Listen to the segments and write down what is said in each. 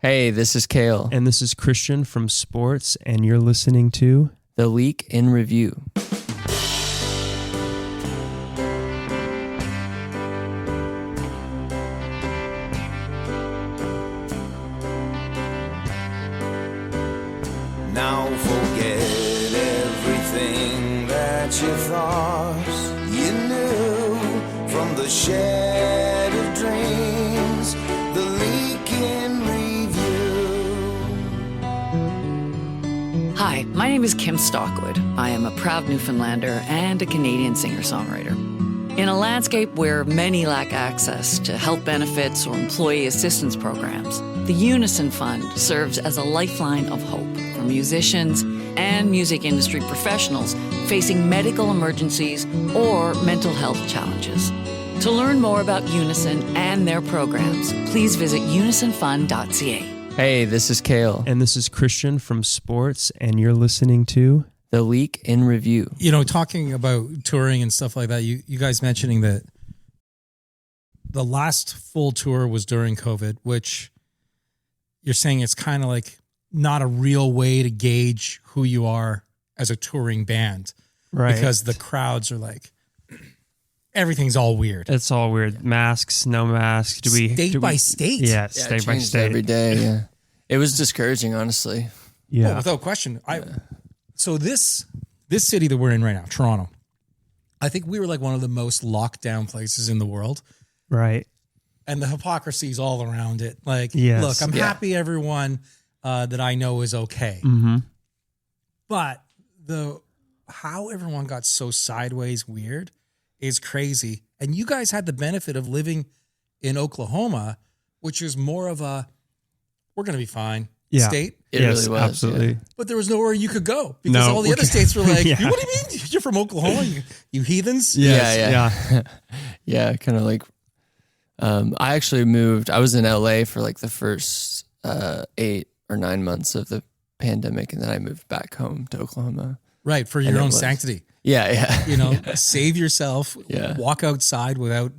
Hey, this is Kale. And this is Christian from Sports, and you're listening to The Leake in Review. Now forget everything that you thought you knew from the shed of dreams, the leak in review. Hi, my name is Kim Stockwood. I am a proud Newfoundlander and a Canadian singer-songwriter. In a landscape where many lack access to health benefits or employee assistance programs, the Unison Fund serves as a lifeline of hope for musicians and music industry professionals facing medical emergencies or mental health challenges. To learn more about Unison and their programs, please visit unisonfund.ca. Hey, this is Kale. And this is Christian from Sports, and you're listening to The Leak in Review. You know, talking about touring and stuff like that, you guys mentioning that the last full tour was during COVID, which you're saying it's kind of like not a real way to gauge who you are as a touring band. right. Because the crowds are like, everything's all weird. It's all weird. Masks, no masks. State by state. Yeah, Yeah, it state by changed state. every day. Yeah, it was discouraging, honestly. Yeah. Oh, without question. So this city that we're in right now, Toronto, I think we were like one of the most locked down places in the world. Right. And the hypocrisy's all around it. Like, Yes. look, I'm Yeah. happy everyone that I know is okay. Mm-hmm. But how everyone got so sideways weird is crazy. And you guys had the benefit of living in Oklahoma, which is more of a, we're going to be fine Yeah. state. It yes, really was. absolutely. But there was nowhere you could go because No, all the we other can't- states were like, Yeah. what do you mean? You're from Oklahoma, you heathens? Yeah. Yeah, kind of like, I actually moved. I was in LA for like the first 8 or 9 months of the pandemic, and then I moved back home to Oklahoma. Right, for And your it own was- sanctity. Yeah. You know, save yourself, Yeah. walk outside without,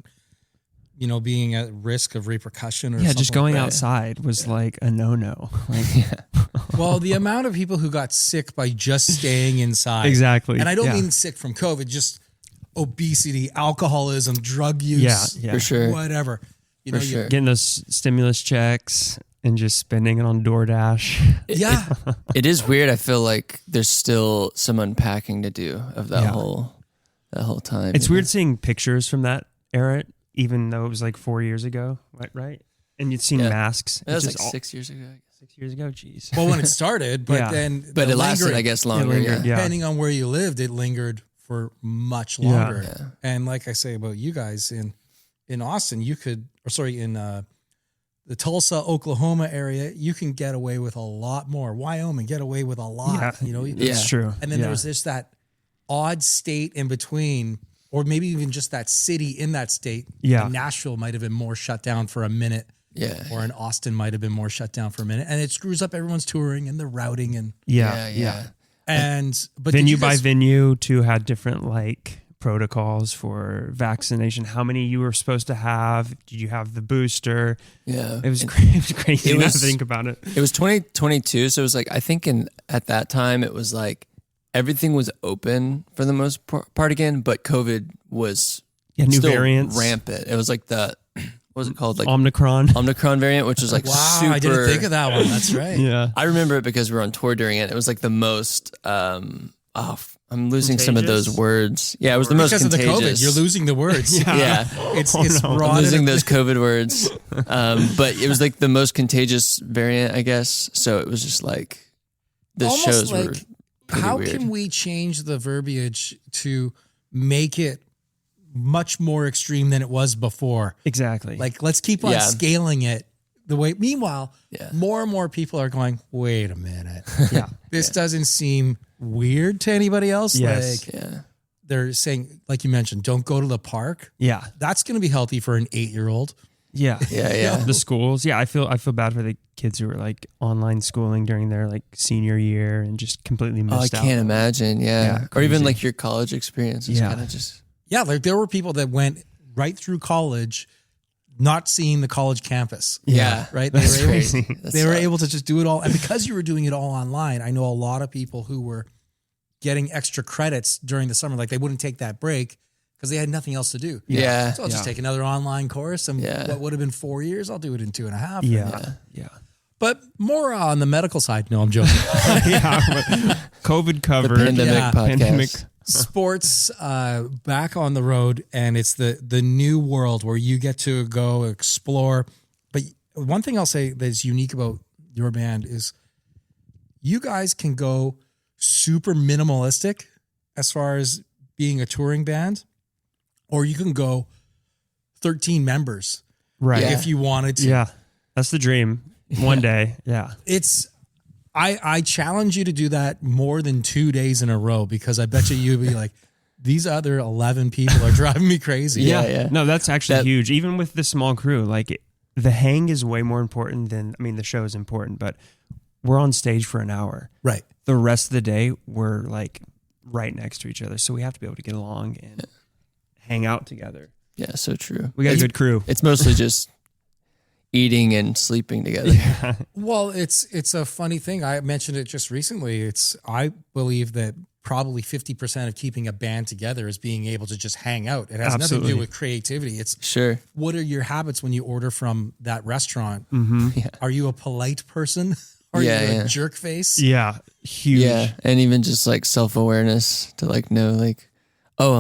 being at risk of repercussion or Yeah, something. just going like that. outside was like a no-no. Like, Well, the amount of people who got sick by just staying inside. exactly. And I don't Yeah. mean sick from COVID, just obesity, alcoholism, drug use, Yeah. For sure. whatever. You know, For sure. Getting those stimulus checks and just spending it on DoorDash. Yeah. It is weird. I feel like there's still some unpacking to do of that Yeah. whole time. It's you weird know? seeing pictures from that era, even though it was like 4 years ago, right? And you'd seen Yeah. masks. That was It's like just all- 6 years ago. 6 years ago. Jeez. Well, when it started, but Yeah. then But the it lasted, lingering- I guess, longer. lingered, Yeah. yeah. Depending on where you lived, it lingered for much Yeah. longer. Yeah. And like I say about you guys in Austin, in the Tulsa, Oklahoma area, you can get away with a lot more. Wyoming, get away with a lot. Yeah. Yeah. It's true. And then Yeah. there was just that odd state in between, or maybe even just that city in that state. Yeah. And Nashville might have been more shut down for a minute, Yeah. or in Austin might have been more shut down for a minute. And it screws up everyone's touring and the routing and Yeah. but did Venue you by guys- venue too had different like protocols for vaccination. How many you were supposed to have? Did you have the booster? Yeah. It was And crazy. It was crazy it to was- think about it. It was 2022, so it was like, I think at that time it was like everything was open for the most part again, but COVID was Yeah, new still variants. rampant. It was like the what was it called, like Omicron. Omicron variant, which was like Wow, super. I didn't think of that one. That's right. Yeah. I remember it because we were on tour during it. It was like the most. I'm losing some of those Contagious? words. Yeah, it was the most Because of the contagious. COVID, you're losing the words. Yeah. It's Oh, it's no. I'm broad. losing those COVID words. But it was like the most contagious variant, I guess. So it was just like the Almost shows like, were pretty how weird. can we change the verbiage to make it much more extreme than it was before? Exactly. Like, let's keep on Yeah. scaling it the way. Meanwhile, Yeah. more and more people are going, wait a minute. yeah. This doesn't seem weird to anybody else. Yes. Like, Yeah. they're saying, like you mentioned, don't go to the park. Yeah. That's going to be healthy for an 8-year-old. Yeah. Yeah. The schools. Yeah. I feel bad for the kids who were like online schooling during their like senior year and just completely Oh, I missed out. can't imagine. Yeah. Yeah, Or even crazy. like your college experience is Yeah. kind of just. Yeah, like there were people that went right through college not seeing the college campus. Yeah. Right. That's They were able, crazy. they were able to just do it all. And because you were doing it all online, I know a lot of people who were getting extra credits during the summer. Like they wouldn't take that break because they had nothing else to do. Yeah. So I'll just take another online course, and what would have been 4 years, I'll do it in 2.5. Yeah. But more on the medical side. No, I'm joking. COVID covered. The pandemic podcast. Sports back on the road, and it's the new world where you get to go explore. But one thing I'll say that's unique about your band is you guys can go super minimalistic as far as being a touring band, or you can go 13 members, Right. if you wanted to. Yeah. That's the dream. One day. Yeah. I challenge you to do that more than 2 days in a row, because I bet you'd be like, these other 11 people are driving me crazy. Yeah. No, that's actually huge. Even with the small crew, like the hang is way more important than, I mean, the show is important, but we're on stage for an hour. Right. The rest of the day, we're like right next to each other. So we have to be able to get along and hang out together. Yeah, so true. We got a good crew. It's mostly just eating and sleeping together. Well, it's a funny thing. I mentioned it just recently. I believe that probably 50% of keeping a band together is being able to just hang out. It has nothing to Absolutely. do with creativity. It's Sure. what are your habits when you order from that restaurant? Yeah. Are you a polite person? Are Yeah, you a yeah. jerk face? Yeah. Huge. Yeah. And even just like self-awareness to like know like, oh,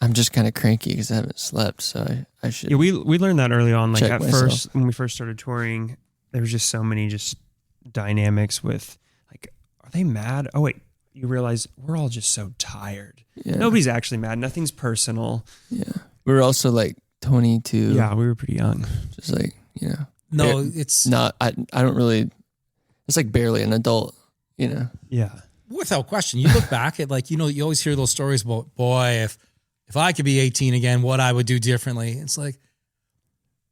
I'm just kind of cranky because I haven't slept. So I should. Yeah, we learned that early on. Like Check at myself. first, when we first started touring, there was just so many just dynamics with like, are they mad? Oh wait, you realize we're all just so tired. Yeah. Nobody's actually mad. Nothing's personal. Yeah. We were also like 22. Yeah, we were pretty young. Just like, you know. No, It- it's Not, I don't really, it's like barely an adult, you know. Yeah. without question. You look back at like, you always hear those stories about, boy, if I could be 18 again, what I would do differently. It's like,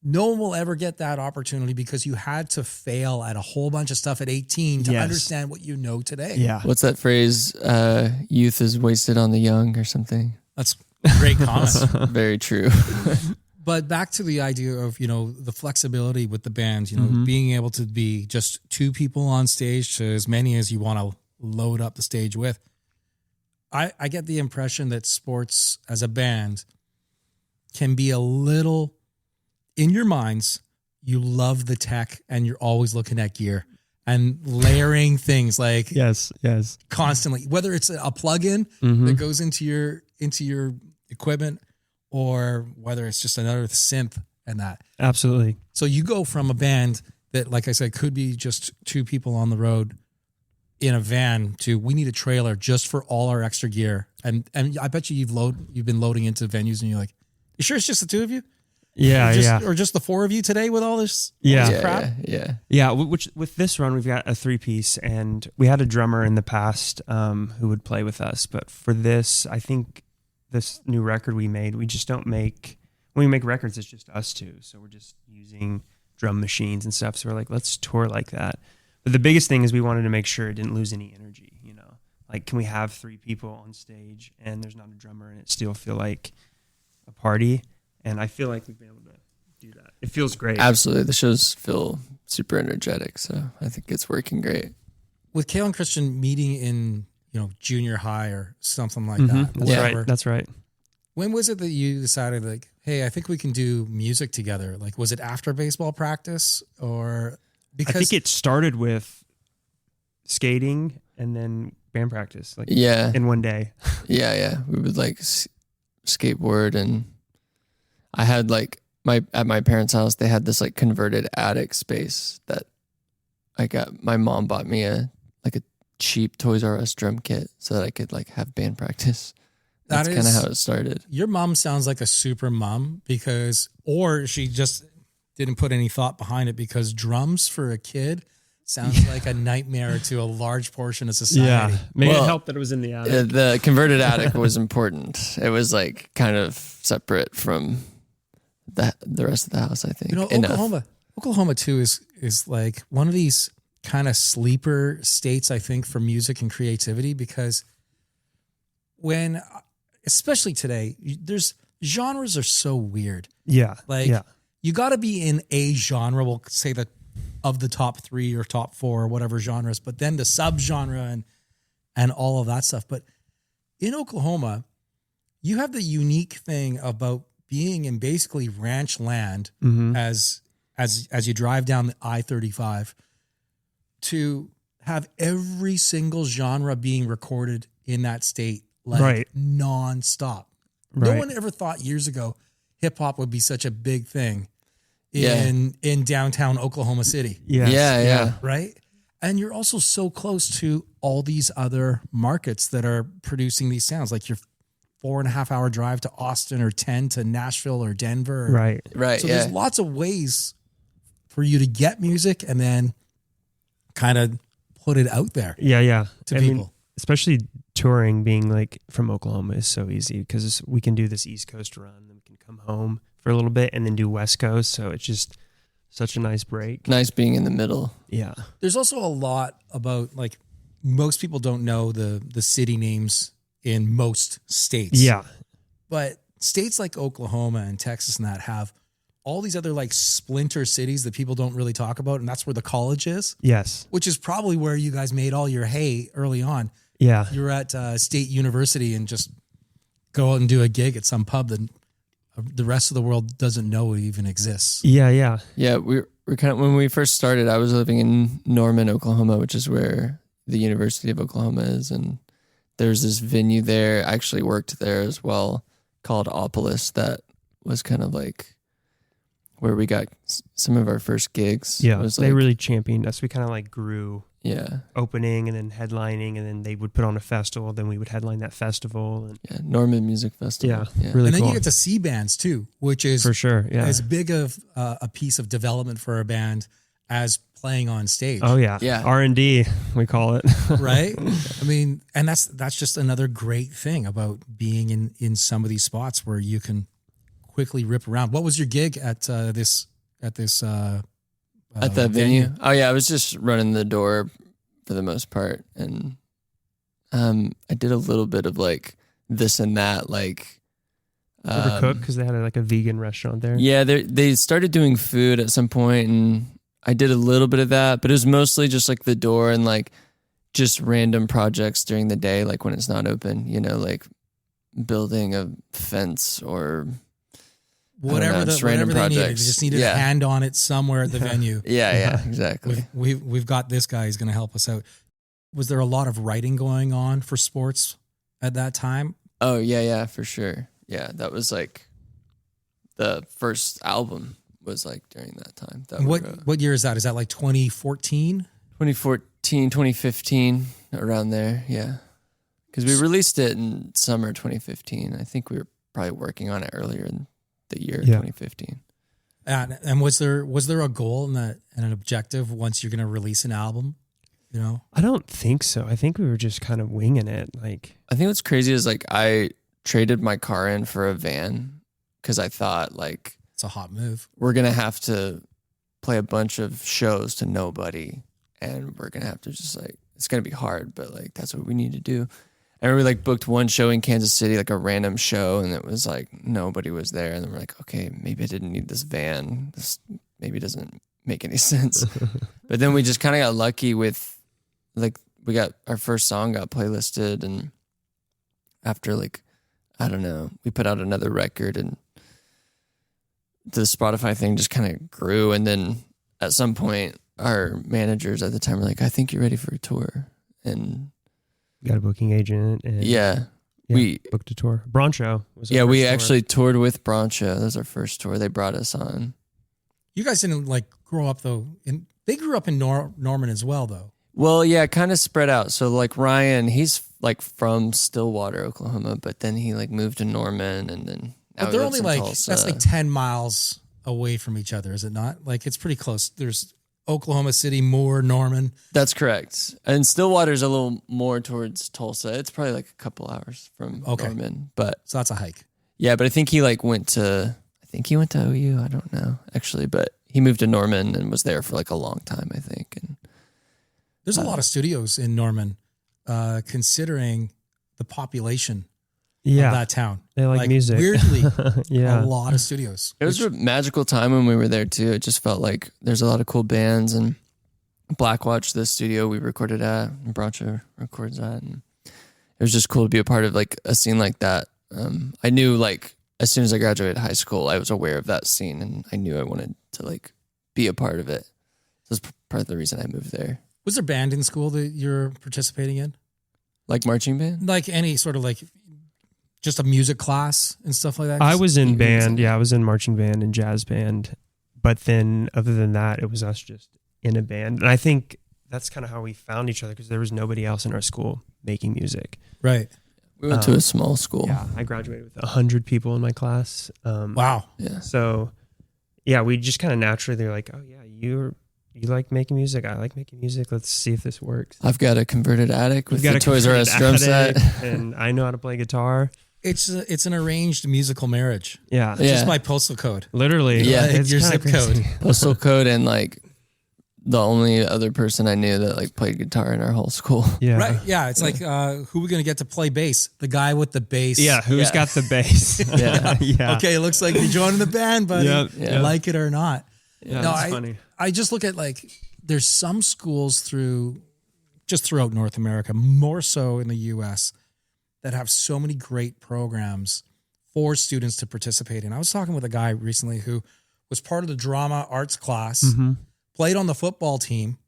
no one will ever get that opportunity because you had to fail at a whole bunch of stuff at 18 to Yes. understand what you know today. Yeah. What's that phrase? Youth is wasted on the young or something. That's a great comment. Very true. But back to the idea of, the flexibility with the band, Mm-hmm. being able to be just two people on stage to as many as you want to load up the stage with. I get the impression that sports as a band can be a little, in your minds, you love the tech and you're always looking at gear and layering things like Yes. constantly, whether it's a plug-in Mm-hmm. that goes into your equipment or whether it's just another synth and that. Absolutely. So you go from a band that, like I said, could be just two people on the road in a van to we need a trailer just for all our extra gear. And I bet you've been loading into venues and you're like, you sure it's just the two of you? Yeah. Or just the four of you today with all this Yeah. crap? Yeah, which with this run we've got a 3-piece, and we had a drummer in the past who would play with us. But for this, I think this new record we made, we just don't make when we make records. It's just us two, so we're just using drum machines and stuff. So we're like, let's tour like that. But the biggest thing is we wanted to make sure it didn't lose any energy. Like, can we have 3 people on stage and there's not a drummer and it still feel like a party? And I feel like we've been able to do that. It feels great. Absolutely. The shows feel super energetic. So I think it's working great. With Kale and Christian meeting in, junior high or something like that. That's wherever. right. That's right. When was it that you decided like, hey, I think we can do music together? Like, was it after baseball practice or because I think it started with skating and then band practice, like Yeah. in one day. Yeah. We would like skateboard, and I had like at my parents' house, they had this like converted attic space that my mom bought me a cheap Toys R Us drum kit so that I could like have band practice. That's kind of how it started. Your mom sounds like a super mom or she just didn't put any thought behind it, because drums for a kid sounds like a nightmare to a large portion of society. Maybe Well, it helped that it was in the attic. The converted attic was important. It was like kind of separate from the rest of the house, I think. Oklahoma too is like one of these kind of sleeper states, I think, for music and creativity, because especially today, there's genres are so weird. Yeah. Like you got to be in a genre. We'll say that of the top 3 or top 4 or whatever genres, but then the subgenre and all of that stuff. But in Oklahoma, you have the unique thing about being in basically ranch land as you drive down the I-35 to have every single genre being recorded in that state, like nonstop. No one ever thought years ago hip hop would be such a big thing in downtown Oklahoma City. Yeah. Right? And you're also so close to all these other markets that are producing these sounds, like your 4.5 hour drive to Austin or 10 to Nashville or Denver. Right. So there's lots of ways for you to get music and then kind of put it out there. To people. mean, especially touring, being like from Oklahoma is so easy because we can do this East Coast run, then we can come home for a little bit and then do West Coast. So it's just such a nice break. Nice being in the middle. Yeah. There's also a lot about, like, most people don't know the city names in most states. Yeah. But states like Oklahoma and Texas and that have all these other like splinter cities that people don't really talk about. And that's where the college is. Yes. Which is probably where you guys made all your hay early on. Yeah. You were at State University and just go out and do a gig at some pub that the rest of the world doesn't know it even exists. Yeah, we're kind of, when we first started, I was living in Norman, Oklahoma, which is where the University of Oklahoma is. And there's this venue there. I actually worked there as well, called Opolis. That was kind of like where we got some of our first gigs. Yeah, they really championed us. We kind of like grew. Yeah. Opening and then headlining, and then they would put on a festival. Then we would headline that festival. And Norman Music Festival. Yeah, really and then cool. you get to see bands too, which is for sure. Yeah, as big of a piece of development for a band as playing on stage. Oh yeah. R&D we call it. Right. I mean, and that's just another great thing about being in some of these spots where you can quickly rip around. What was your gig at this at that venue? Oh yeah, I was just running the door for the most part, and I did a little bit of like this and that, like cook, because they had like a vegan restaurant there. Yeah, they started doing food at some point, and I did a little bit of that, but it was mostly just like the door and like just random projects during the day, like when it's not open, like building a fence or whatever they needed. They just needed a hand on it somewhere at the venue. Yeah, exactly. We've got this guy who's going to help us out. Was there a lot of writing going on for sports at that time? Oh yeah, for sure. Yeah, that was like the first album was like during that time. What year is that? Is that like 2014? 2014, 2015, around there, yeah. Because we released it in summer 2015. I think we were probably working on it earlier in the year 2015. And was there a goal and an objective once you're going to release an album? I don't think so. I think we were just kind of winging it. Like, I think what's crazy is like I traded my car in for a van because I thought like it's a hot move. We're gonna have to play a bunch of shows to nobody, and we're gonna have to just like it's gonna be hard, but like that's what we need to do. And we like booked one show in Kansas City, like a random show, and it was like nobody was there. And then we're like, okay, maybe I didn't need this van. This maybe doesn't make any sense. But then we just kind of got lucky with like we got our first song got playlisted, and after like I don't know, we put out another record, and the Spotify thing just kind of grew. And then at some point, our managers at the time were like, I think you're ready for a tour. And got a booking agent. And we booked a tour. Broncho was we actually toured with Broncho. That was our first tour. They brought us on. You guys didn't like grow up though. They grew up in Norman as well though. Well, yeah, kind of spread out. So like Ryan, he's like from Stillwater, Oklahoma, but then he like moved to Norman, and then but they're only like Tulsa. That's like 10 miles away from each other, is it not? Like it's pretty close. There's Oklahoma City, Moore, Norman. That's correct. And Stillwater's a little more towards Tulsa. It's probably like a couple hours from Norman, but so that's a hike. Yeah, but I think he went to OU. I don't know actually, but he moved to Norman and was there for like a long time, I think. And there's a lot of studios in Norman, considering the population Yeah. of that town. They like music. Weirdly, Yeah. a lot of studios. It was a magical time when we were there too. It just felt like there's a lot of cool bands, and Blackwatch, the studio we recorded at, and Brancho records at, and it was just cool to be a part of like a scene like that. I knew like as soon as I graduated high school, I was aware of that scene, and I knew I wanted to like be a part of it. So that's part of the reason I moved there. Was there band in school that you're participating in? Like marching band? Like any sort of like just a music class and stuff like that? I was in band. Yeah, I was in marching band and jazz band. But then other than that, it was us just in a band. And I think that's kind of how we found each other, because there was nobody else in our school making music. Right. We went to a small school. Yeah, I graduated with 100 people in my class. Wow. Yeah. So, yeah, we just kind of naturally, they're like, oh, yeah, you like making music. I like making music. Let's see if this works. I've got a converted attic with You've got the a Toys R Us drum attic, set. and I know how to play guitar. It's an arranged musical marriage. Yeah. Yeah. Just by postal code. Literally. Yeah. It's Your kinda zip code. crazy. Postal code, and like the only other person I knew that like played guitar in our whole school. Yeah. Right. Yeah. It's like, who are we going to get to play bass? The guy with the bass. Yeah. Who's Yeah. got the bass? Yeah. Yeah. Okay. It looks like you're joining the band, buddy. Yep, yep. Like it or not. Yeah, No, that's funny. I just look at like, there's some schools throughout North America, more so in the US, that have so many great programs for students to participate in. I was talking with a guy recently who was part of the drama arts class, Mm-hmm. played on the football team,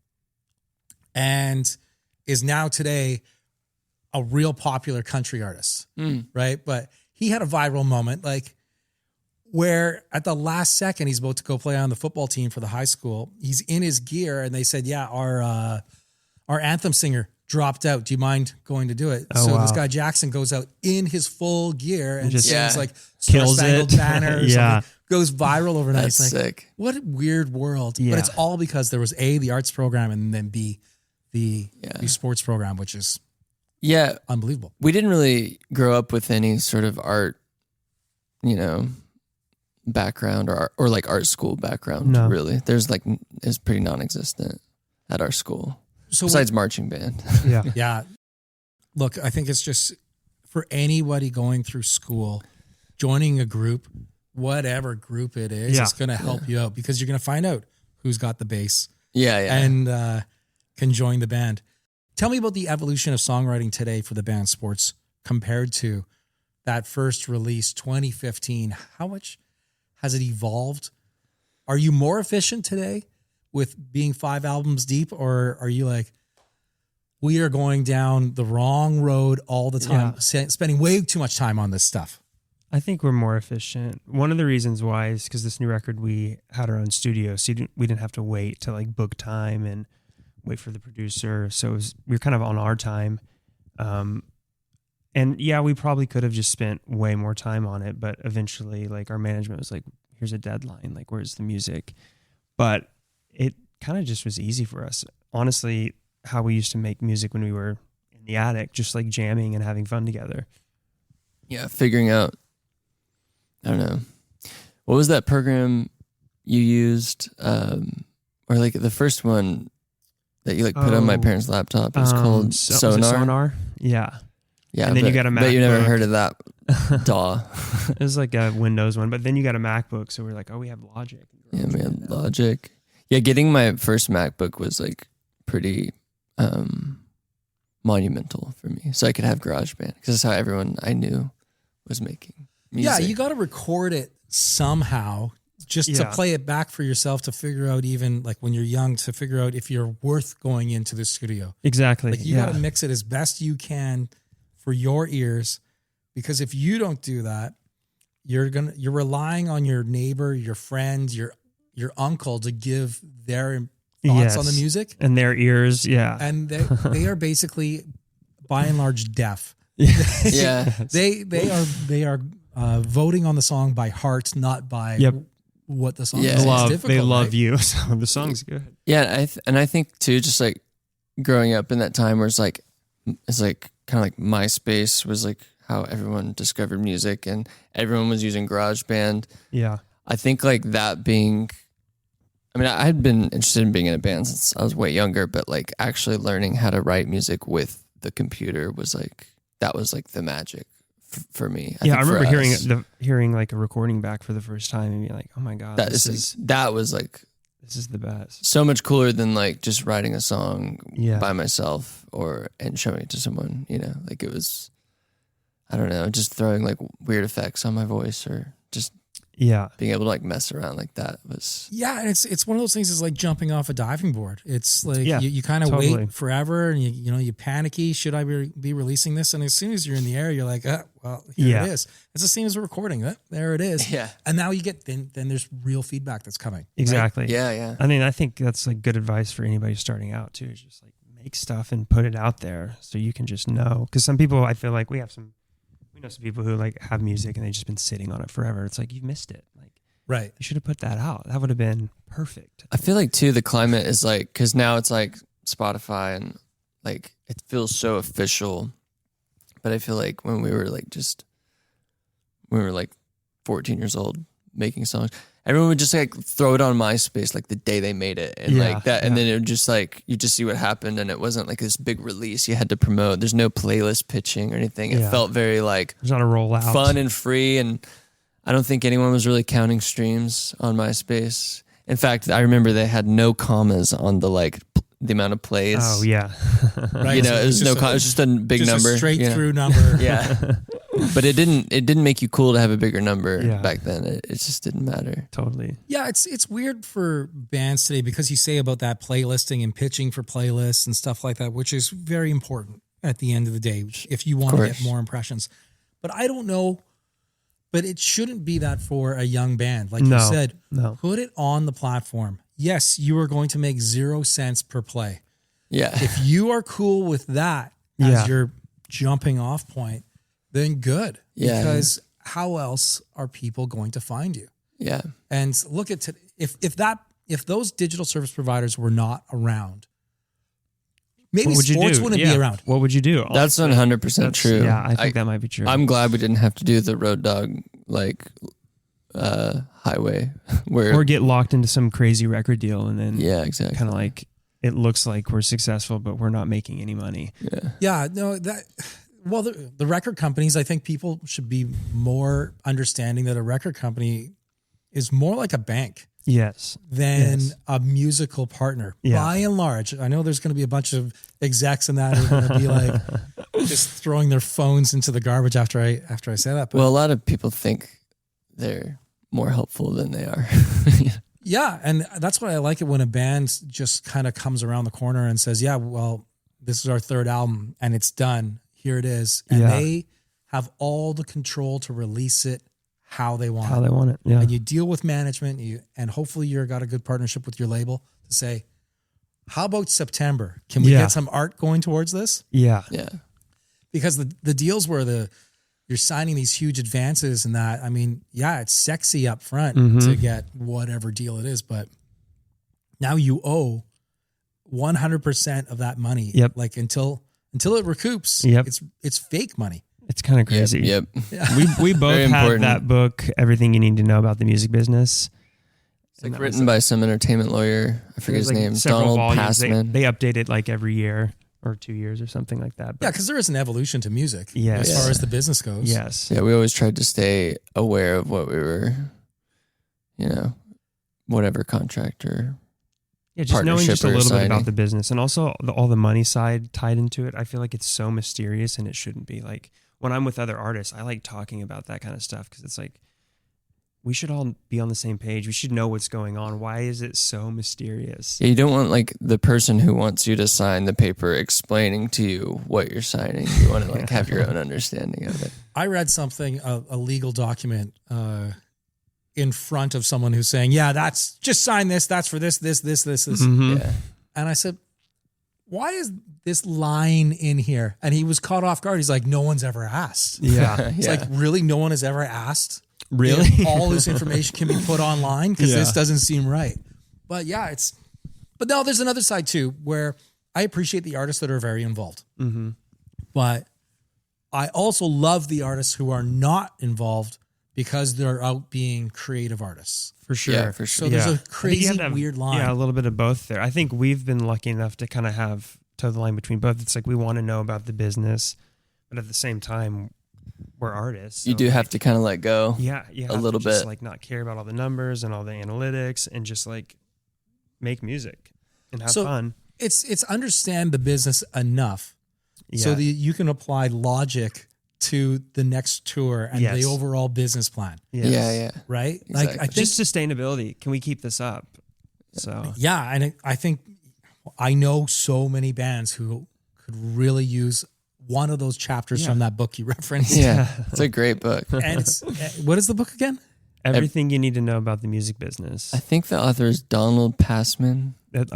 and is now today a real popular country artist, right? But he had a viral moment, like where at the last second he's about to go play on the football team for the high school. He's in his gear, and they said, "Yeah, our anthem singer dropped out. Do you mind going to do it?" Oh, so wow. this guy Jackson goes out in his full gear and Just sings like kills Star Spangled it. Banner or Yeah. something. Goes viral overnight. That's It's like, sick. what a weird world. Yeah. But it's all because there was A, the arts program, and then B, the Yeah. sports program, which is Yeah. unbelievable. We didn't really grow up with any sort of art, background or like art school background. No. Really. It's pretty non-existent at our school. So Besides marching band. Yeah. yeah. Look, I think it's just for anybody going through school, joining a group, whatever group it is, Yeah. it's going to help you out, because you're going to find out who's got the bass Yeah. and can join the band. Tell me about the evolution of songwriting today for the band Sports compared to that first release, 2015. How much has it evolved? Are you more efficient today with being 5 albums deep, or are you like, we are going down the wrong road all the time, spending way too much time on this stuff? I think we're more efficient. One of the reasons why is because this new record, we had our own studio, so we didn't have to wait to like book time and wait for the producer. So we were kind of on our time. And yeah, we probably could have just spent way more time on it, but eventually like our management was like, here's a deadline, like where's the music? But it kind of just was easy for us. Honestly, how we used to make music when we were in the attic, just like jamming and having fun together. Yeah. Figuring out, I don't know. What was that program you used? Or like the first one that you like put on my parents' laptop? It was called Was it Sonar. Sonar? Yeah. Yeah. And then you got a Bet you never MacBook. heard of that DAW. It was like a Windows one, but then you got a MacBook, so we're like, oh, we have Logic. Yeah, we had Logic. Yeah, getting my first MacBook was like pretty monumental for me. So I could have GarageBand, because that's how everyone I knew was making music. Yeah, you got to record it somehow just to Yeah. play it back for yourself, to figure out, even like when you're young, to figure out if you're worth going into the studio. Exactly. Like you got to mix it as best you can for your ears, because if you don't do that, you're relying on your neighbor, your friend, your uncle to give their thoughts on the music, and their ears. Yeah. and they are basically by and large deaf. Yeah. They are voting on the song by heart, not by what the song Yeah. is. It's Love, difficult, they love right? you. So the song's good. Yeah, and I think too, just like growing up in that time where it's like kind of like MySpace was like how everyone discovered music, and everyone was using GarageBand. Yeah. I think like that being, I mean, I had been interested in being in a band since I was way younger, but like actually learning how to write music with the computer was like, that was like the magic for me. I think remember for us, hearing like a recording back for the first time and being like, oh my God, this is the best. So much cooler than like just writing a song Yeah. by myself and showing it to someone, like it was, I don't know, just throwing like weird effects on my voice or just being able to like mess around like that was. Yeah, and it's one of those things. It's like jumping off a diving board. It's like you kind of totally. wait forever, and you panicky. Should I be releasing this? And as soon as you're in the air, you're like, well, here it is. It's the same as a recording. There it is. Yeah. And now you get then there's real feedback that's coming. Exactly. Right? Yeah. I mean, I think that's like good advice for anybody starting out too. Is just like make stuff and put it out there so you can just know. Because some people, I feel like we know some people who like have music and they've just been sitting on it forever. It's like, you've missed it. Like, right. You should have put that out. That would have been perfect. I feel like too, the climate is like, cause now it's like Spotify and like, it feels so official, but I feel like when we were like 14 years old making songs, everyone would just like throw it on MySpace like the day they made it and like that. And then it would just like, you just see what happened and it wasn't like this big release you had to promote. There's no playlist pitching or anything. It felt very like there's not a rollout, fun and free. And I don't think anyone was really counting streams on MySpace. In fact, I remember they had no commas on the amount of plays. Oh yeah. It Right. was it was just a big number. A straight through number. Yeah. But it didn't make you cool to have a bigger number back then. It just didn't matter. Totally. Yeah, it's weird for bands today because you say about that playlisting and pitching for playlists and stuff like that, which is very important at the end of the day if you want to get more impressions. But I don't know, but it shouldn't be that for a young band. Like you said, put it on the platform. Yes, you are going to make 0 cents per play. Yeah. If you are cool with that as your jumping off point, then good. Yeah. Because how else are people going to find you? Yeah. And look at if those digital service providers were not around, maybe sports wouldn't be around. What would you do? That's 100% true. Yeah, I think that might be true. I'm glad we didn't have to do the Road Dogg highway or get locked into some crazy record deal and then exactly. kind of like it looks like we're successful but we're not making any money. The record companies, I think people should be more understanding that a record company is more like a bank than a musical partner. By and large, I know there's going to be a bunch of execs in that who are going to be like just throwing their phones into the garbage after I say that. But well, a lot of people think they're more helpful than they are. Yeah, and that's why I like it when a band just kind of comes around the corner and says, yeah, well, this is our third album and it's done. Here it is. And they have all the control to release it how they want it. Yeah. And you deal with management and hopefully you've got a good partnership with your label to say, how about September? Can we get some art going towards this? Yeah. Yeah. Because the deals where you're signing these huge advances and that, I mean, it's sexy up front to get whatever deal it is, but now you owe 100% of that money. Yep. Like until it recoups, it's fake money. It's kind of crazy. Yep. We both had that book, Everything You Need to Know About the Music Business. It's like written by some entertainment lawyer. I forget his name. Donald Passman. They update it like every year or 2 years or something like that. But because there is an evolution to music as far as the business goes. Yes. Yeah, we always tried to stay aware of what we were, whatever contract or just knowing just a little signing. bit about the business and also all the money side tied into it. I feel like it's so mysterious and it shouldn't be. Like when I'm with other artists, I like talking about that kind of stuff because it's like we should all be on the same page. We should know what's going on. Why is it so mysterious? Yeah, you don't want like the person who wants you to sign the paper explaining to you what you're signing. You want to like have your own understanding of it. I read something, a legal document in front of someone who's saying, that's just sign this. That's for this. Mm-hmm. Yeah. And I said, why is this line in here? And he was caught off guard. He's like, no one's ever asked. Yeah. It's like, really? No one has ever asked? Really? If all this information can be put online? Because this doesn't seem right. But but no, there's another side too, where I appreciate the artists that are very involved. Mm-hmm. But I also love the artists who are not involved because they're out being creative artists. For sure. Yeah, for sure. So there's a I think you crazy have to have, weird line. Yeah, a little bit of both there. I think we've been lucky enough to kind of toe the line between both. It's like we want to know about the business, but at the same time, we're artists. You so, do like, have to kind of let go. Yeah, you have a little to just, bit. like not care about all the numbers and all the analytics and just like make music and have fun. It's understand the business enough Yeah. so that you can apply logic to the next tour and Yes. the overall business plan, Yes. Yeah. right? Like Exactly. I think, Just sustainability. Can we keep this up? So yeah, and I think I know so many bands who could really use one of those chapters from that book you referenced. Yeah. It's a great book. And it's what is the book again? everything you need to know about the music business. I think the author is Donald Passman. That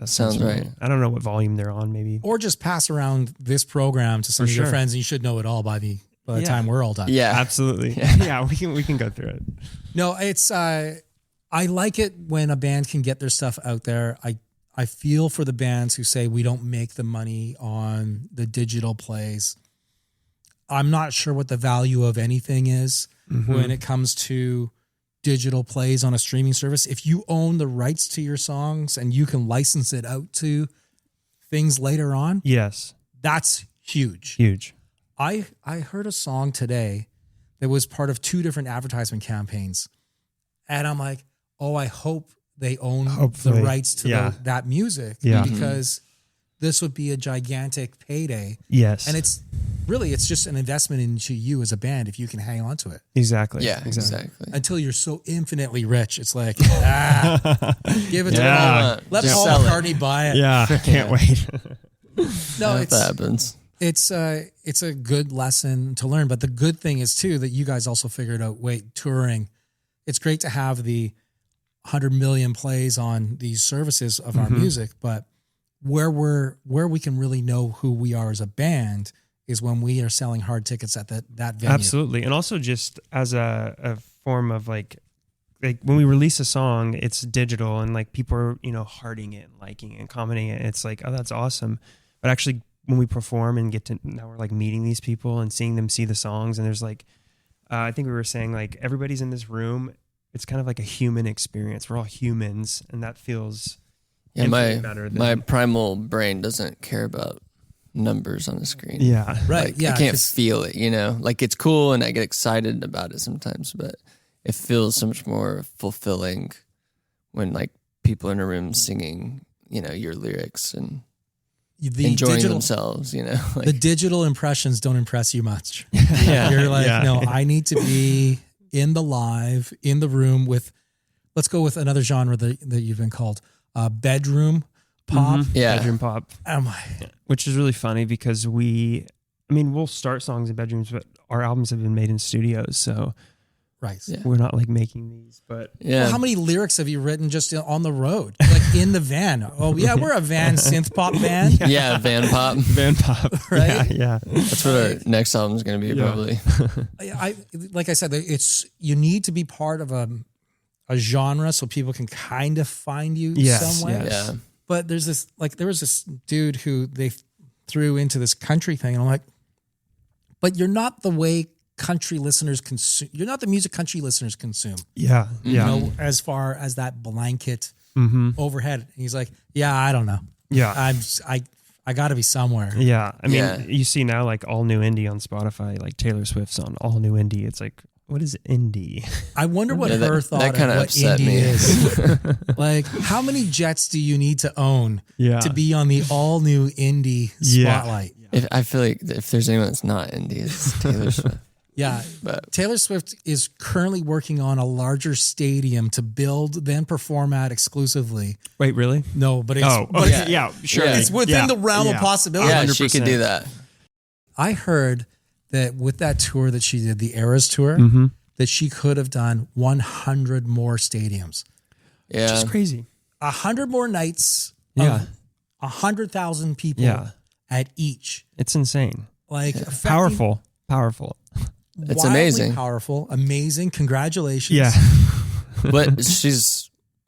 Sounds right. I don't know what volume they're on. Maybe. Or just pass around this program to some For of your sure. friends, and you should know it all by the time we're all done. Yeah. Absolutely. Yeah, we can go through it. No, it's I like it when a band can get their stuff out there. I feel for the bands who say we don't make the money on the digital plays. I'm not sure what the value of anything is when it comes to digital plays on a streaming service. If you own the rights to your songs and you can license it out to things later on, Yes. that's huge. Huge. I heard a song today that was part of 2 different advertisement campaigns. And I'm like, oh, I hope they own Hopefully. the rights to Yeah. that music Yeah. because this would be a gigantic payday. Yes. And it's just an investment into you as a band if you can hang on to it. exactly. Yeah, exactly. Until you're so infinitely rich, it's like, give it to Yeah. Paul. Let Just Paul sell it. McCartney buy it. Yeah. Can't wait. No, If that happens. it's a good lesson to learn. But the good thing is too that you guys also figured out. Wait, touring. It's great to have the 100 million plays on these services of our music, but where we can really know who we are as a band is when we are selling hard tickets at that venue. Absolutely. And also just as a form of like when we release a song, it's digital and like people are, hearting it and liking it and commenting it. It's like, oh, that's awesome. But actually when we perform and now we're like meeting these people and seeing them see the songs and there's like, I think we were saying like everybody's in this room. It's kind of like a human experience. We're all humans and that feels infinitely better my primal brain doesn't care about numbers on the screen. Yeah. Right. Like, yeah. I can't feel it, like it's cool and I get excited about it sometimes, but it feels so much more fulfilling when like people in a room singing, your lyrics and enjoying themselves, like, the digital impressions don't impress you much. yeah. You're like, Yeah. no, I need to be in the room with, let's go with another genre that you've been called, bedroom pop. Yeah. Bedroom pop. I'm like, Which is really funny because we'll start songs in bedrooms, but our albums have been made in studios. So right. Yeah. we're not like making these, but Yeah. Well, how many lyrics have you written just on the road? Like in the van? Oh yeah, we're a van synth pop band. Yeah, van pop. van pop. Right? Yeah. That's what our next album is going to be, Yeah. probably. I like I said, you need to be part of a genre so people can kind of find you Yes, somewhere. yes. Yeah. But there was this dude who they threw into this country thing, and I'm like, but you're not the way country listeners consume. You're not the music country listeners consume. Yeah. Yeah. You know, as far as that blanket Mm-hmm. overhead. And he's like, yeah, I don't know. Yeah. I got to be somewhere. Yeah. I mean, Yeah. you see now like all new indie on Spotify, like Taylor Swift's on all new indie. It's like, what is indie? I wonder what Yeah, that- her thought that of kinda what upset indie me. is. Like, how many jets do you need to own Yeah. to be on the all new indie Yeah. spotlight? I feel like if there's anyone that's not indie, it's Taylor Swift. Yeah. But Taylor Swift is currently working on a larger stadium to build, then perform at exclusively. Wait, really? No, but it's, okay. yeah. Yeah. Sure. Yeah. it's within the realm of possibility. yeah, she 100%. could do that. I heard that with that tour that she did, the Eras tour, Mm-hmm. that she could have done 100 more stadiums. Yeah. Just crazy. 100 more nights Yeah. of 100,000 people Yeah. at each. It's insane. Like Powerful. It's wildly amazing. Powerful, amazing. Congratulations. Yeah. But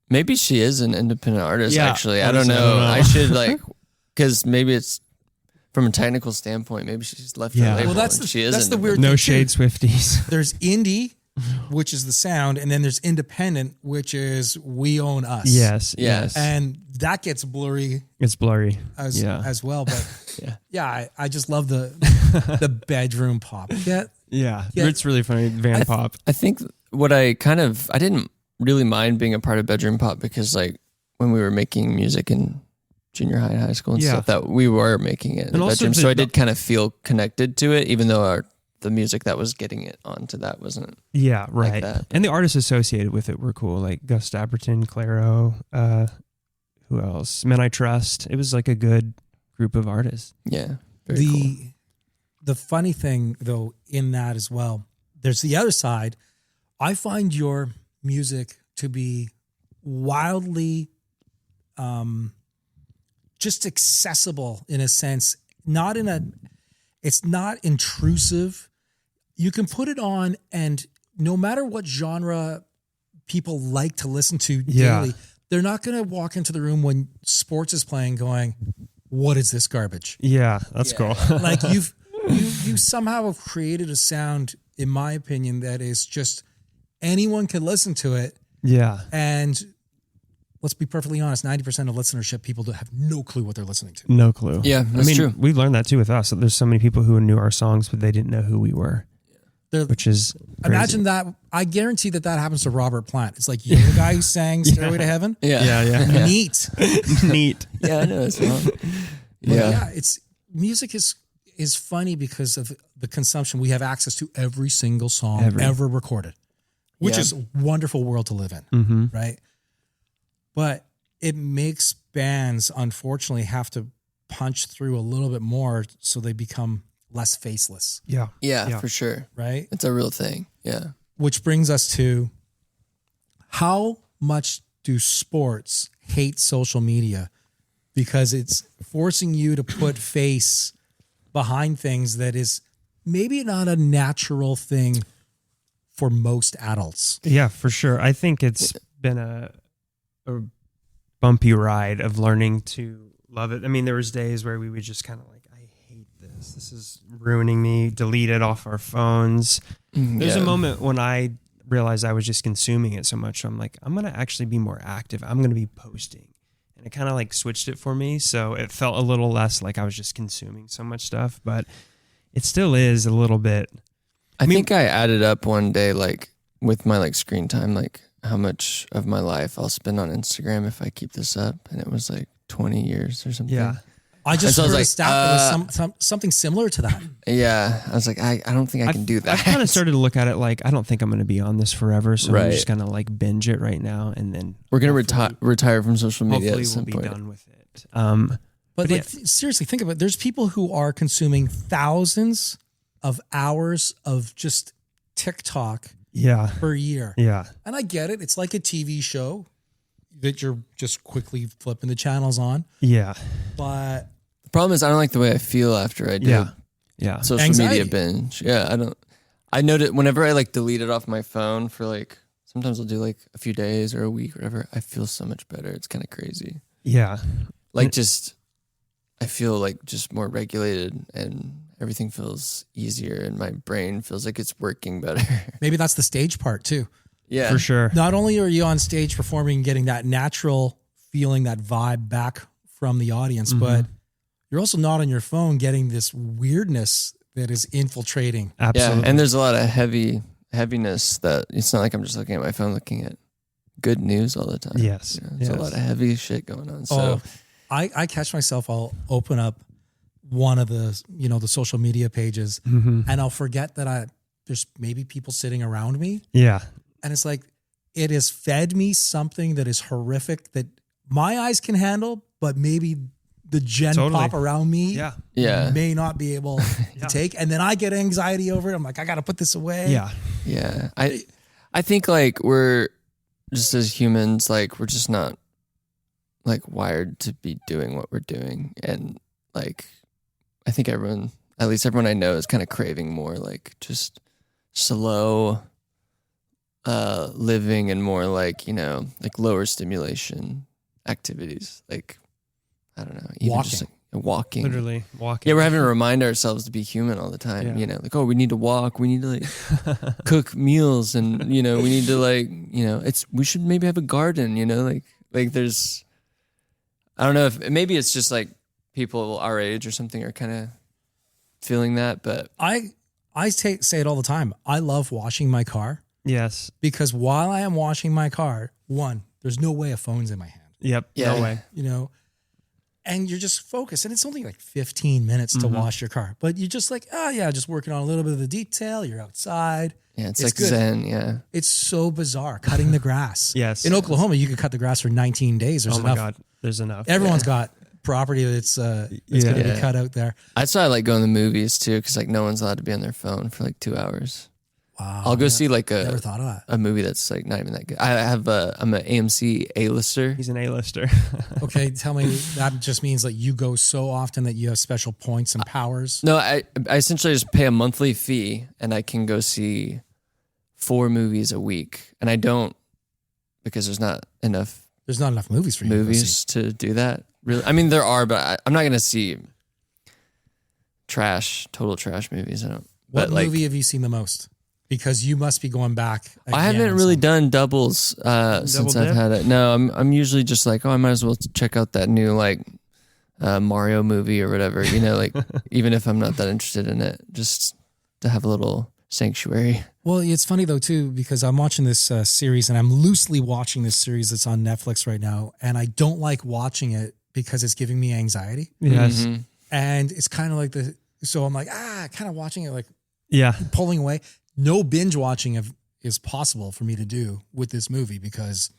maybe she is an independent artist, Yeah, actually. I don't honestly, I know. don't know. I should because maybe it's from a technical standpoint, maybe she's left Yeah. her label. Well, that's and the- she is that's the independent. weird No thing, shade, too. Swifties. There's indie, which is the sound, and then there's independent, which is we own us. Yes. Yes. And that gets blurry It's blurry. as Yeah. well. But Yeah. yeah, I just love the the bedroom pop. Yeah. Yeah. Yeah. It's really funny. Van pop. I think what I didn't really mind being a part of bedroom pop because like when we were making music in junior high and high school and stuff, that we were making it in the bedroom. So I did kind of feel connected to it, even though the music that was getting it onto that wasn't right. like that. And the artists associated with it were cool, like Gus Dapperton, Claro, who else? Men I Trust. It was like a good group of artists. Yeah. Very cool. The funny thing though in that as well, there's the other side. I find your music to be wildly just accessible in a sense, it's not intrusive. You can put it on and no matter what genre people like to listen to daily, they're not going to walk into the room when sports is playing going, what is this garbage? Yeah, that's cool. Like you somehow have created a sound, in my opinion, that is just anyone can listen to it. Yeah. And let's be perfectly honest, 90% of listenership, people have no clue what they're listening to. No clue. Yeah, that's true. We've learned that too with us. There's so many people who knew our songs, but they didn't know who we were, which is crazy. Imagine that. I guarantee that happens to Robert Plant. It's like, you're the guy who sang Stairway to Heaven? Yeah. Neat. Neat. Yeah, I know as well. Yeah, it's music is funny because of the consumption. We have access to every single song ever recorded, which is a wonderful world to live in, right? But it makes bands, unfortunately, have to punch through a little bit more so they become less faceless. Yeah, for sure. Right? It's a real thing. Yeah. Which brings us to how much do sports hate social media? Because it's forcing you to put face behind things that is maybe not a natural thing for most adults. Yeah, for sure. I think it's been a bumpy ride of learning to love it. I mean, there was days where we would just kind of like, I hate this. This is ruining me. Delete it off our phones. There's a moment when I realized I was just consuming it so much. So I'm like, I'm going to actually be more active. I'm going to be posting. And it kind of like switched it for me. So it felt a little less like I was just consuming so much stuff, but it still is a little bit. I think I added up one day, like with my like screen time, like how much of my life I'll spend on Instagram if I keep this up. And it was like 20 years or something. Yeah. I just so I heard was a like, stat that was something similar to that. Yeah. I was like, I don't think I can do that. I kind of started to look at it like, I don't think I'm going to be on this forever. So I'm just going to like binge it right now. And then we're going to retire from social media hopefully at some we'll be point. done with it. But like, seriously, think about it. There's people who are consuming thousands of hours of just TikTok per year. Yeah. And I get it. It's like a TV show that you're just quickly flipping the channels on. Yeah. But The problem is I don't like the way I feel after I do social Anxiety. media binge. Yeah, I notice whenever I like delete it off my phone for like, sometimes I'll do like a few days or a week or whatever, I feel so much better. It's kind of crazy. Yeah. Like I feel like just more regulated and everything feels easier and my brain feels like it's working better. maybe that's the stage part too. Yeah. For sure. Not only are you on stage performing and getting that natural feeling, that vibe back from the audience, but you're also not on your phone getting this weirdness that is infiltrating. Absolutely. Yeah, and there's a lot of heaviness that it's not like I'm just looking at my phone looking at good news all the time. Yes. There's a lot of heavy shit going on. So I catch myself, I'll open up one of the, the social media pages and I'll forget that there's maybe people sitting around me. Yeah. And it's like, it has fed me something that is horrific that my eyes can handle, but maybe the gen pop around me may not be able to take. And then I get anxiety over it. I'm like, I got to put this away. Yeah. Yeah. I think like we're just as humans, like we're just not like wired to be doing what we're doing. And like, I think everyone, at least everyone I know is kind of craving more like just slow living and more like, like lower stimulation activities. Like, I don't know. Even Walking. just like walking. Literally walking. Yeah, we're having to remind ourselves to be human all the time. Yeah. Like, oh, we need to walk. We need to like cook meals, and we need to like, we should maybe have a garden. Like there's, I don't know if maybe it's just like people our age or something are kind of feeling that, but say it all the time. I love washing my car Yes. because while I am washing my car, one, there's no way a phone's in my hand. Yep. Yeah. No way. You know, and you're just focused, and it's only like 15 minutes to wash your car, but you're just like, oh yeah, just working on a little bit of the detail. You're outside. yeah, it's It's like good. Zen. Yeah. It's so bizarre cutting the grass. Yes. In Oklahoma, you could cut the grass for 19 days. There's Oh my enough. God. There's enough. Everyone's got property that's going to be Yeah. cut out there. That's why I like going to the movies too, because like no one's allowed to be on their phone for like 2 hours. Wow. I'll go see like Never thought of that. a movie that's like not even that good. I'm an AMC A-lister. He's an A-lister. Okay, tell me, that just means like you go so often that you have special points and powers. No, I essentially just pay a monthly fee and I can go see 4 movies a week, and I don't because there's not enough There's not enough movies for you to go see. movies to do that. Really, I mean there are, but I'm not gonna see total trash movies. I don't. What but like, movie have you seen the most? Because you must be going back. I haven't really done doubles since I've dip? had it. No, I'm usually just like, oh, I might as well check out that new like Mario movie or whatever. You know, like even if I'm not that interested in it, just to have a little sanctuary. Well, it's funny though too, because I'm watching this series, and I'm loosely watching this series that's on Netflix right now, and I don't like watching it because it's giving me anxiety, Yes. Mhm. and it's kind of like so I'm like kind of watching it like Yeah. pulling away. No binge watching is possible for me to do with this movie because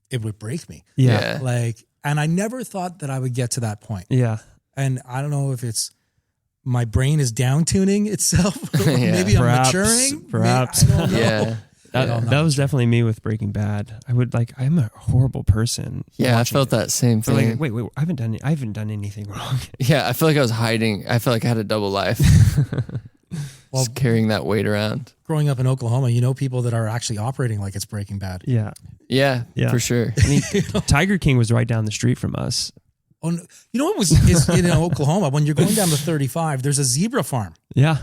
it would break me. Yeah. Like, and I never thought that I would get to that point. Yeah. And I don't know if it's my brain is down tuning itself. Yeah. Maybe Perhaps. I'm maturing. Perhaps. I don't know. Yeah. That was definitely me with Breaking Bad. I'm a horrible person. Yeah, I watching felt it. that same But thing. like, wait, I haven't done anything wrong. Yeah, I feel like I was hiding. I felt like I had a double life. Well, Just carrying that weight around. growing up in Oklahoma, you know people that are actually operating like it's Breaking Bad. Yeah. Yeah, Yeah. for sure. I mean, Tiger King was right down the street from us. Oh, no. You know what is in Oklahoma? When you're going down to 35, there's a zebra farm. Yeah.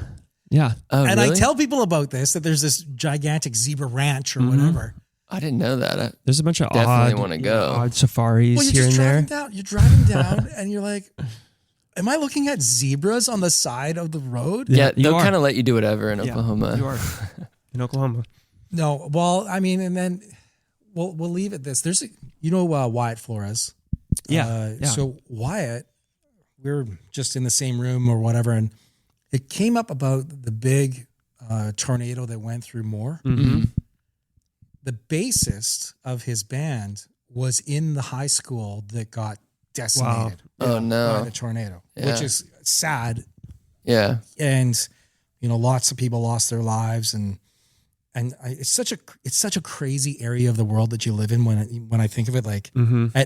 Yeah. Oh, And really? I tell people about this, that there's this gigantic zebra ranch or whatever. I didn't know that. There's a bunch of Definitely odd, wanna go. odd safaris Well, you're here just and driving there. down. You're driving down, and you're like, "Am I looking at zebras on the side of the road?" Yeah, you they'll are. kind of let you do whatever in Yeah, Oklahoma. You are in Oklahoma. No. Well, I mean, and then we'll leave it this. There's Wyatt Flores. Yeah. Yeah. So Wyatt, we were just in the same room or whatever, and it came up about the big tornado that went through Moore. Mm-hmm. The bassist of his band was in the high school that got decimated Oh, no. by the tornado, Yeah. which is sad. Yeah. And lots of people lost their lives, and it's such a crazy area of the world that you live in. When I think of it, like Mm-hmm.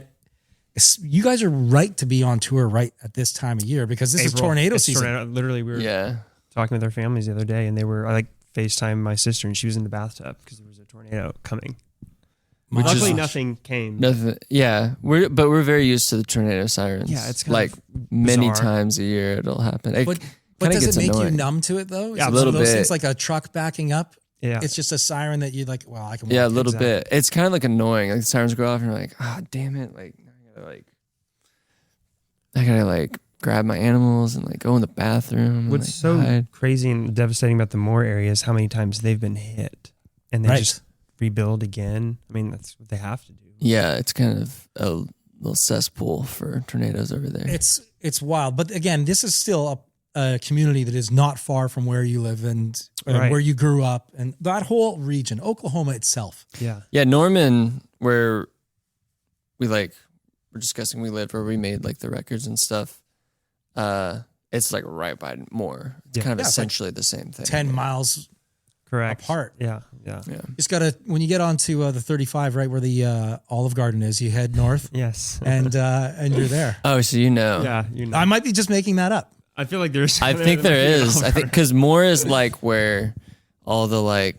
you guys are right to be on tour right at this time of year because this is tornado season. Tornado. Literally, we were Yeah. talking with our families the other day, and I FaceTime my sister, and she was in the bathtub because there was a tornado coming. My Luckily, gosh. nothing came. Nothing. Yeah. We're very used to the tornado sirens. Yeah, it's kind like of many bizarre. times a year it'll happen. It But kinda does gets it make annoying. you numb to it though? Is Yeah, it a little one of those bit. things like a truck backing up? Yeah. It's just a siren that you like. Well, I can. Yeah, a walk little Exactly. bit. It's kind of like annoying. Like the sirens go off and you're like, damn it. Like I gotta grab my animals and go in the bathroom. And, What's so hide. crazy and devastating about the Moore area is how many times they've been hit and they Right. just rebuild again. I mean, that's what they have to do. Yeah, it's kind of a little cesspool for tornadoes over there. It's wild, but again, this is still a community that is not far from where you live and Right. where you grew up, and that whole region, Oklahoma itself. Yeah. Yeah, Norman, where we're discussing we lived, where we made the records and stuff. It's right by Moore. It's Yeah. kind of Yeah, it's essentially the same thing. 10 miles Correct. apart. Yeah. Yeah. Yeah. Just gotta, when you get onto the 35, right where the Olive Garden is, you head north, Yes. and you're there. Oh, so you know. yeah. You know. I might be just making that up. I feel like there's. I think there is. I think because Moore is where all the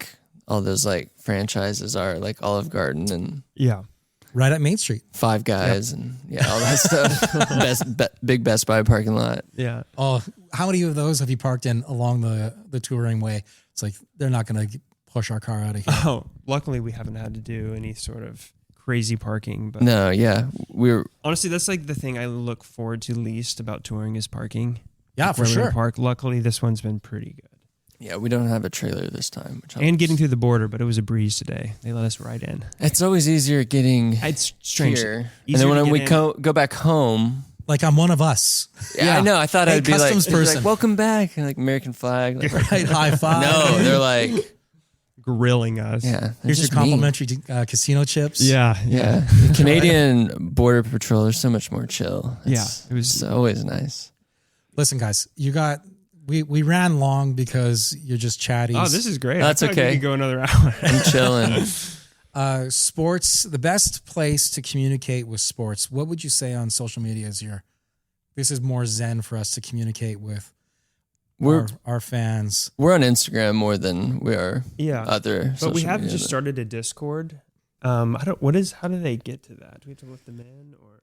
all those franchises are, Olive Garden and Yeah. Right at Main Street. Five Guys and all that stuff. Big Best Buy parking lot. Yeah. Oh, how many of those have you parked in along the touring way? It's like they're not going to push our car out of here. Oh, luckily we haven't had to do any sort of crazy parking, but No, yeah, honestly, that's the thing I look forward to least about touring is parking. Yeah, for Perimeter sure. Park. Luckily, this one's been pretty good. Yeah, we don't have a trailer this time. Which And helps. getting through the border, but it was a breeze today. They let us right in. It's always easier getting It's strange. here. And Easier then to when we get in. go back home, Like I'm one of us. yeah, I know. I thought Hey, I'd be like, customs they'd be person. like, welcome back, and like American flag. Like, Right, high five. no, they're like, Grilling us. yeah. they're Here's your just mean. complimentary casino chips. Yeah. Yeah, the Canadian Border Patrol are so much more chill. Yeah, It was always nice. Listen, guys, we ran long because you're just chatty. Oh, this is great. That's I feel like okay. we could go another hour. I'm chilling. Sports, the best place to communicate with sports. What would you say on social media is this is more zen for us to communicate with our fans? We're on Instagram more than we are Yeah. other. But we social have media, just started a Discord. How do they get to that? Do we have to let them in or?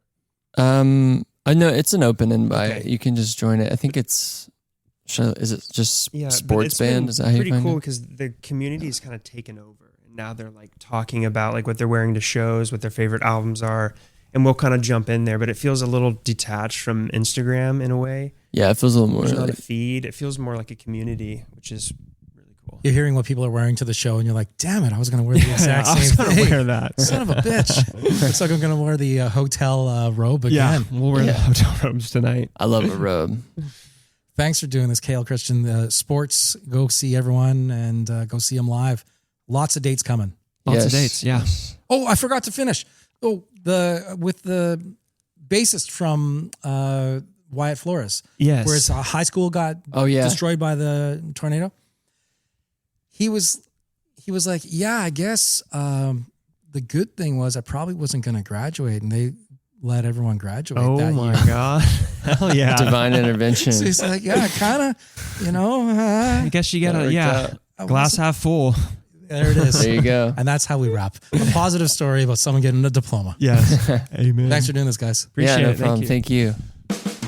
I know it's an open invite. Okay. You can just join it. I think is it just Yeah, but sports it's been band? Is that how you pretty find cool it? because the community is kind of taken over, and now they're like talking about like what they're wearing to shows, what their favorite albums are, and we'll kind of jump in there. But it feels a little detached from Instagram in a way. Yeah, it feels a little more. There's not a Like, feed. It feels more like a community, which is really cool. You're hearing what people are wearing to the show, and you're like, "Damn it, I was going to wear the exact I was same gonna thing." wear that. Son of a bitch! Looks like I'm going to wear the hotel robe again. Yeah, we'll wear the hotel robes tonight. I love a robe. Thanks for doing this, Kale Christian. Sports, go see everyone and go see them live. Lots of dates coming. Lots of dates, yeah. Oh, I forgot to finish. Oh, with the bassist from Wyatt Flores. Yes. Where his high school got destroyed by the tornado. He was like, yeah, I guess the good thing was I probably wasn't going to graduate, and they let everyone graduate that Oh my year. God. Hell yeah. Divine intervention. So he's like, yeah, kind of, I guess you That gotta, worked out. glass half full. there it is. There you go. And that's how we wrap. A positive story about someone getting a diploma. Yes. Amen. Thanks for doing this, guys. Appreciate yeah, no it. problem. Thank you. Thank you.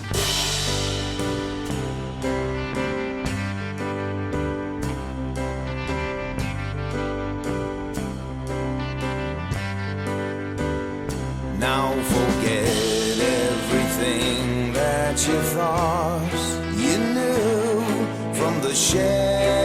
Now forget everything that you thought you knew from the shed.